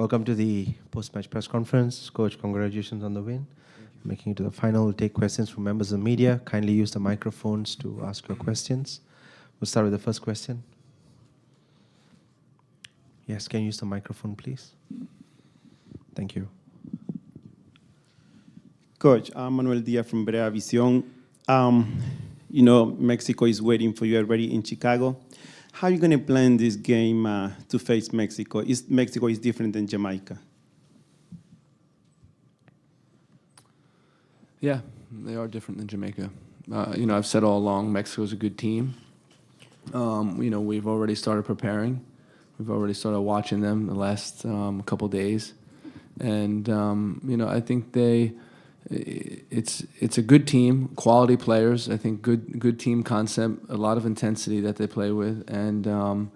Welcome to the post-match press conference. Coach, congratulations on the win. Making it to the final, we'll take questions from members of the media. Kindly use the microphones to ask your questions. We'll start with the first question. Yes, can you use the microphone, please? Thank you. Coach, I'm Manuel Diaz from Brea Visión. Mexico is waiting for you already in Chicago. How are you going to plan this game to face Mexico? Mexico is different than Jamaica. Yeah, they are different than Jamaica. I've said all along, Mexico's a good team. We've already started preparing. We've already started watching them the last couple days. And, I think it's a good team, quality players. I think good team concept, a lot of intensity that they play with, and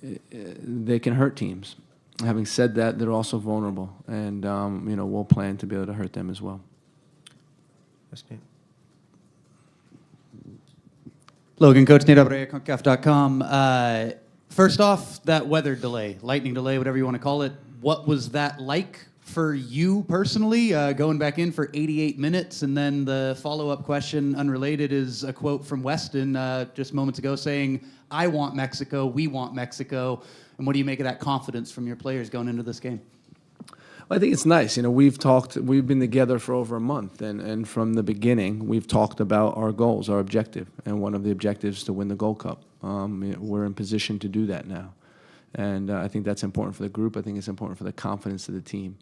they can hurt teams. Having said that, they're also vulnerable, and we'll plan to be able to hurt them as well. Logan, Coach Nate Abreu, Concacaf.com. First off, that weather delay, lightning delay, whatever you want to call it, what was that like for you personally, going back in for 88 minutes? And then the follow-up question, unrelated, is a quote from Weston just moments ago saying, I want Mexico, we want Mexico. And what do you make of that confidence from your players going into this game? Well, I think it's nice. We've been together for over a month, and from the beginning, we've talked about our goals, our objective, and one of the objectives is to win the Gold Cup. We're in position to do that now. And I think that's important for the group. I think it's important for the confidence of the team.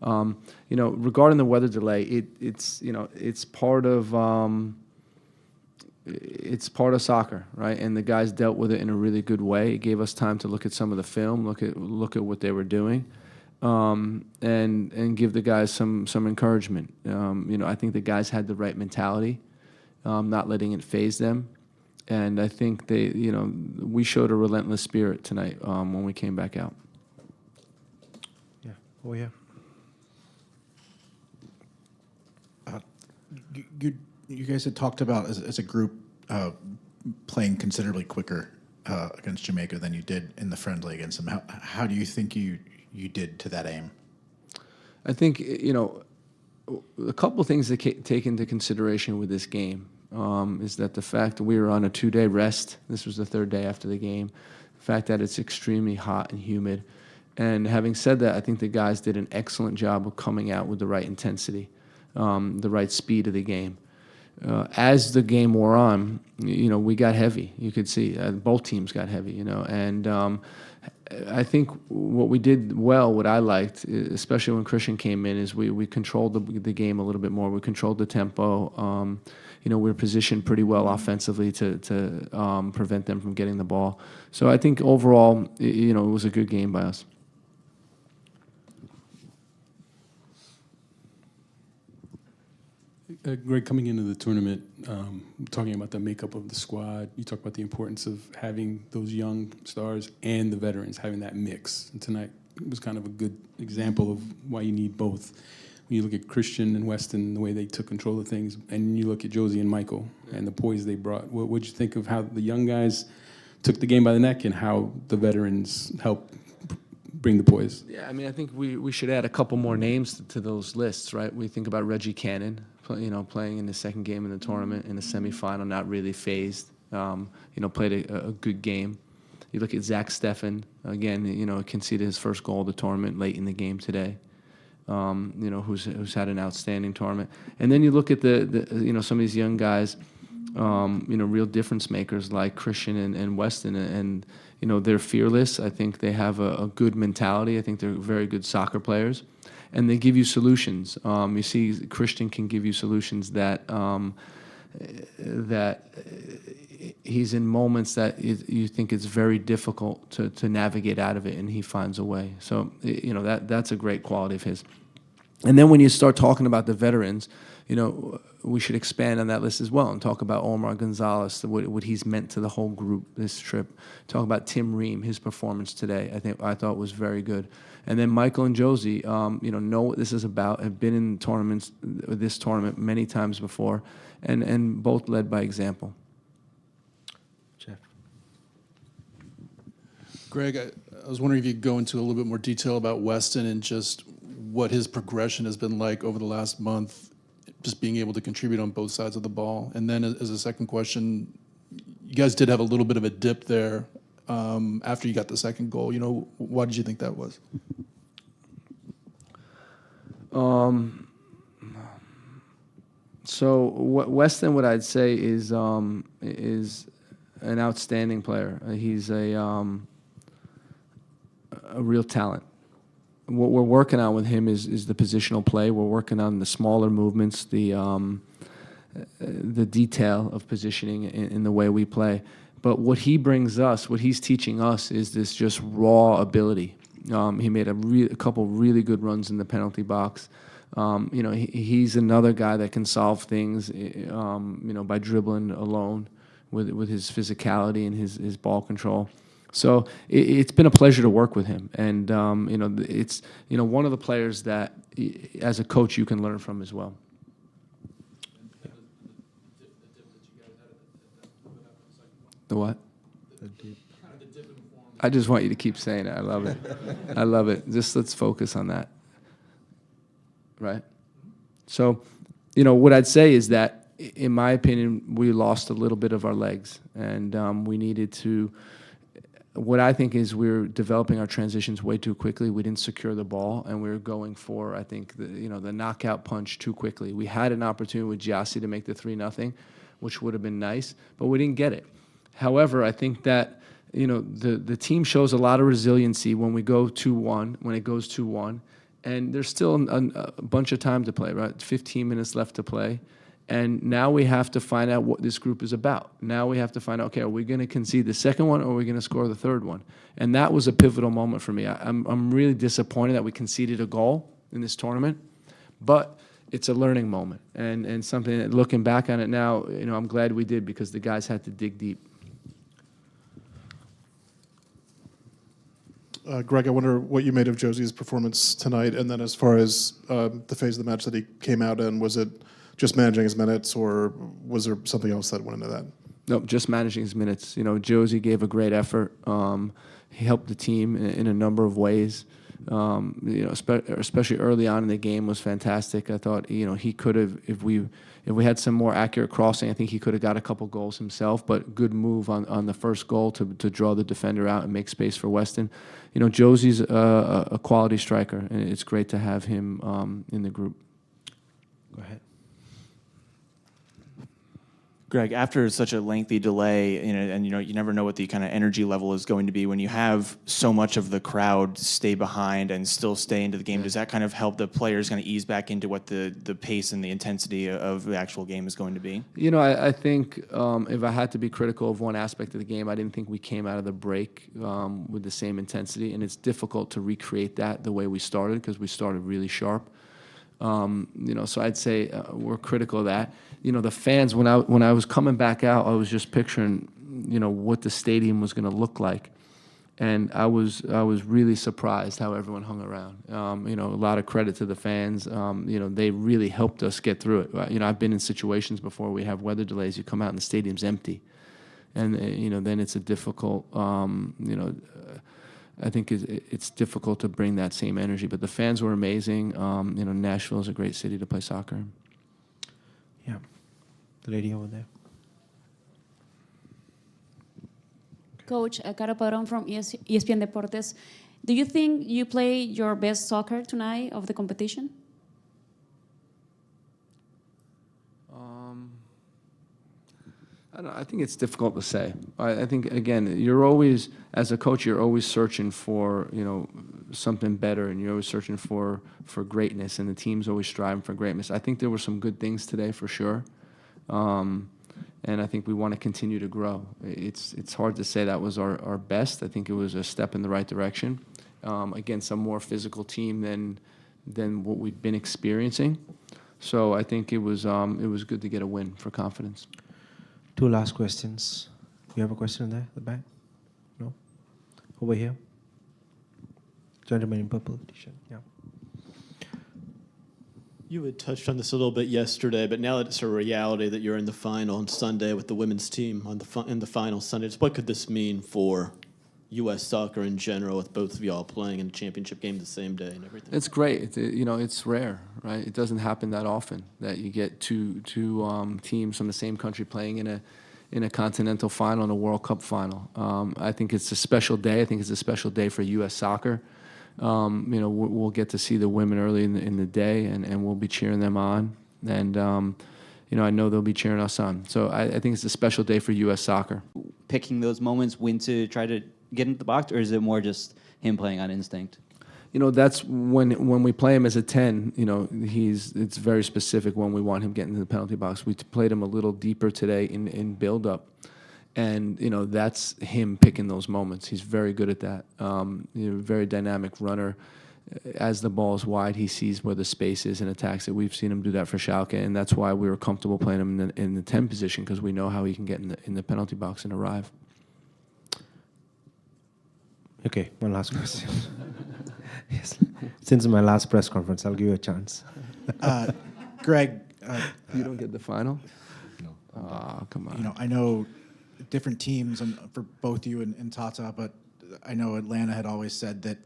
Regarding the weather delay, it's part of soccer, right? And the guys dealt with it in a really good way. It gave us time to look at some of the film, look at what they were doing, and give the guys some encouragement. I think the guys had the right mentality, not letting it faze them. And I think we showed a relentless spirit tonight when we came back out. Yeah. Oh, yeah. You guys had talked about, as a group, playing considerably quicker against Jamaica than you did in the friendly against them. How do you think you did to that aim? I think, a couple of things to take into consideration with this game is that the fact that we were on a 2-day rest, this was the third day after the game, the fact that it's extremely hot and humid. And having said that, I think the guys did an excellent job of coming out with the right intensity, the right speed of the game. As the game wore on, we got heavy. You could see both teams got heavy, and I think what we did well, what I liked, especially when Christian came in, is we controlled the game a little bit more. We controlled the tempo. We were positioned pretty well offensively to prevent them from getting the ball. So I think overall, it was a good game by us. Greg, coming into the tournament, talking about the makeup of the squad, you talk about the importance of having those young stars and the veterans, having that mix. And tonight was kind of a good example of why you need both. When you look at Christian and Weston, the way they took control of things, and you look at Josie and Michael and the poise they brought, what would you think of how the young guys took the game by the neck and how the veterans helped bring the poise? Yeah, I think we should add a couple more names to those lists, right? We think about Reggie Cannon, playing in the second game in the tournament in the semifinal, not really phased. Played a good game. You look at Zach Steffen, again, conceded his first goal of the tournament late in the game today. Who's had an outstanding tournament. And then you look at the some of these young guys, real difference makers like Christian and Weston, and they're fearless. I think they have a good mentality. I think they're very good soccer players, and they give you solutions. You see, Christian can give you solutions that he's in moments that you think it's very difficult to navigate out of it, and he finds a way. So that's a great quality of his. And then when you start talking about the veterans, we should expand on that list as well and talk about Omar Gonzalez, what he's meant to the whole group this trip. Talk about Tim Ream, his performance today. I thought was very good. And then Michael and Josie, know what this is about, have been in this tournament many times before, and both led by example. Jeff. Greg, I was wondering if you could go into a little bit more detail about Weston and just what his progression has been like over the last month, just being able to contribute on both sides of the ball. And then as a second question, you guys did have a little bit of a dip there after you got the second goal. You know, why did you think that was? So Weston, what I'd say is an outstanding player. He's a real talent. What we're working on with him is the positional play. We're working on the smaller movements, the detail of positioning in the way we play. But what he brings us, what he's teaching us, is this just raw ability. He made a couple really good runs in the penalty box. You know, he's another guy that can solve things, you know, by dribbling alone with his physicality and his ball control. So it's been a pleasure to work with him, and you know, it's, you know, one of the players that, as a coach, you can learn from as well. The what? I just want you to keep saying it. I love it. I love it. Just let's focus on that. Right? So, you know, what I'd say is that, in my opinion, we lost a little bit of our legs, and we needed to. What I think is we're developing our transitions way too quickly. We didn't secure the ball, and we were going for, I think, the knockout punch too quickly. We had an opportunity with Josies to make the 3-0, which would have been nice, but we didn't get it. However, I think that, you know, the team shows a lot of resiliency when we go 2-1, when it goes 2-1, and there's still a bunch of time to play, right? 15 minutes left to play. And now we have to find out what this group is about. Now we have to find out, okay, are we going to concede the second one, or are we going to score the third one? And that was a pivotal moment for me. I'm really disappointed that we conceded a goal in this tournament, but it's a learning moment, and something that, looking back on it now, you know, I'm glad we did, because the guys had to dig deep. Greg, I wonder what you made of Josies' performance tonight, and then as far as the phase of the match that he came out in, was it just managing his minutes, or was there something else that went into that? No, just managing his minutes. You know, Josie gave a great effort. He helped the team in a number of ways. You know, especially early on in the game was fantastic. I thought, you know, he could have, if we had some more accurate crossing, I think he could have got a couple goals himself. But good move on the first goal to draw the defender out and make space for Weston. You know, Josie's a quality striker, and it's great to have him in the group. Go ahead. Greg, after such a lengthy delay, you know, and you never know what the kind of energy level is going to be when you have so much of the crowd stay behind and still stay into the game. Does that kind of help the players kind of ease back into what the pace and the intensity of the actual game is going to be? You know, I think if I had to be critical of one aspect of the game, I didn't think we came out of the break with the same intensity, and it's difficult to recreate that the way we started, because we started really sharp. You know, so I'd say we're critical of that. You know, the fans, when I was coming back out, I was just picturing, you know, what the stadium was going to look like, and I was really surprised how everyone hung around. You know, a lot of credit to the fans. You know, they really helped us get through it. You know, I've been in situations before we have weather delays. You come out and the stadium's empty, and you know, then it's a difficult. You know. I think it's difficult to bring that same energy, but the fans were amazing. You know, Nashville is a great city to play soccer in. Yeah, the lady over there. Coach, Caro Padrón from ESPN Deportes. Do you think you play your best soccer tonight of the competition? I think it's difficult to say. I think, again, you're always, as a coach, you're always searching for, you know, something better, and you're always searching for greatness, and the team's always striving for greatness. I think there were some good things today for sure, and I think we want to continue to grow. It's hard to say that was our best. I think it was a step in the right direction against a more physical team than what we've been experiencing. So I think it was good to get a win for confidence. 2 last questions. You have a question there at the back? No? Over here. Gentleman in purple t-shirt. Yeah. You had touched on this a little bit yesterday, but now that it's a reality that you're in the final on Sunday with the women's team in the final Sunday, what could this mean for U.S. soccer in general, with both of y'all playing in a championship game the same day and everything? It's great. It's rare, right? It doesn't happen that often that you get two teams from the same country playing in a continental final and a World Cup final. I think it's a special day. I think it's a special day for U.S. soccer. We'll get to see the women early in the day, and we'll be cheering them on. And I know they'll be cheering us on. So I think it's a special day for U.S. soccer. Picking those moments when to try to get into the box, or is it more just him playing on instinct? That's when we play him as a 10, it's very specific when we want him getting into the penalty box. We played him a little deeper today in build-up, and, that's him picking those moments. He's very good at that. Very dynamic runner. As the ball is wide, he sees where the space is and attacks it. We've seen him do that for Schalke, and that's why we were comfortable playing him in the 10 position, because we know how he can get in the penalty box and arrive. Okay, one last question. Yes. Since my last press conference, I'll give you a chance. Greg, You don't get the final? No. Oh, come on. I know different teams for both you and Tata, but I know Atlanta had always said that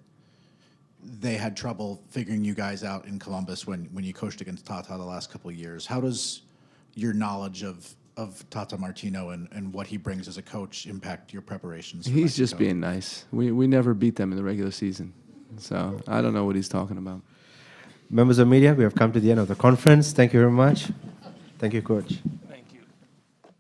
they had trouble figuring you guys out in Columbus when you coached against Tata the last couple of years. How does your knowledge of Tata Martino and what he brings as a coach impact your preparations? He's just being nice. We never beat them in the regular season. So I don't know what he's talking about. Members of media, we have come to the end of the conference. Thank you very much. Thank you, Coach.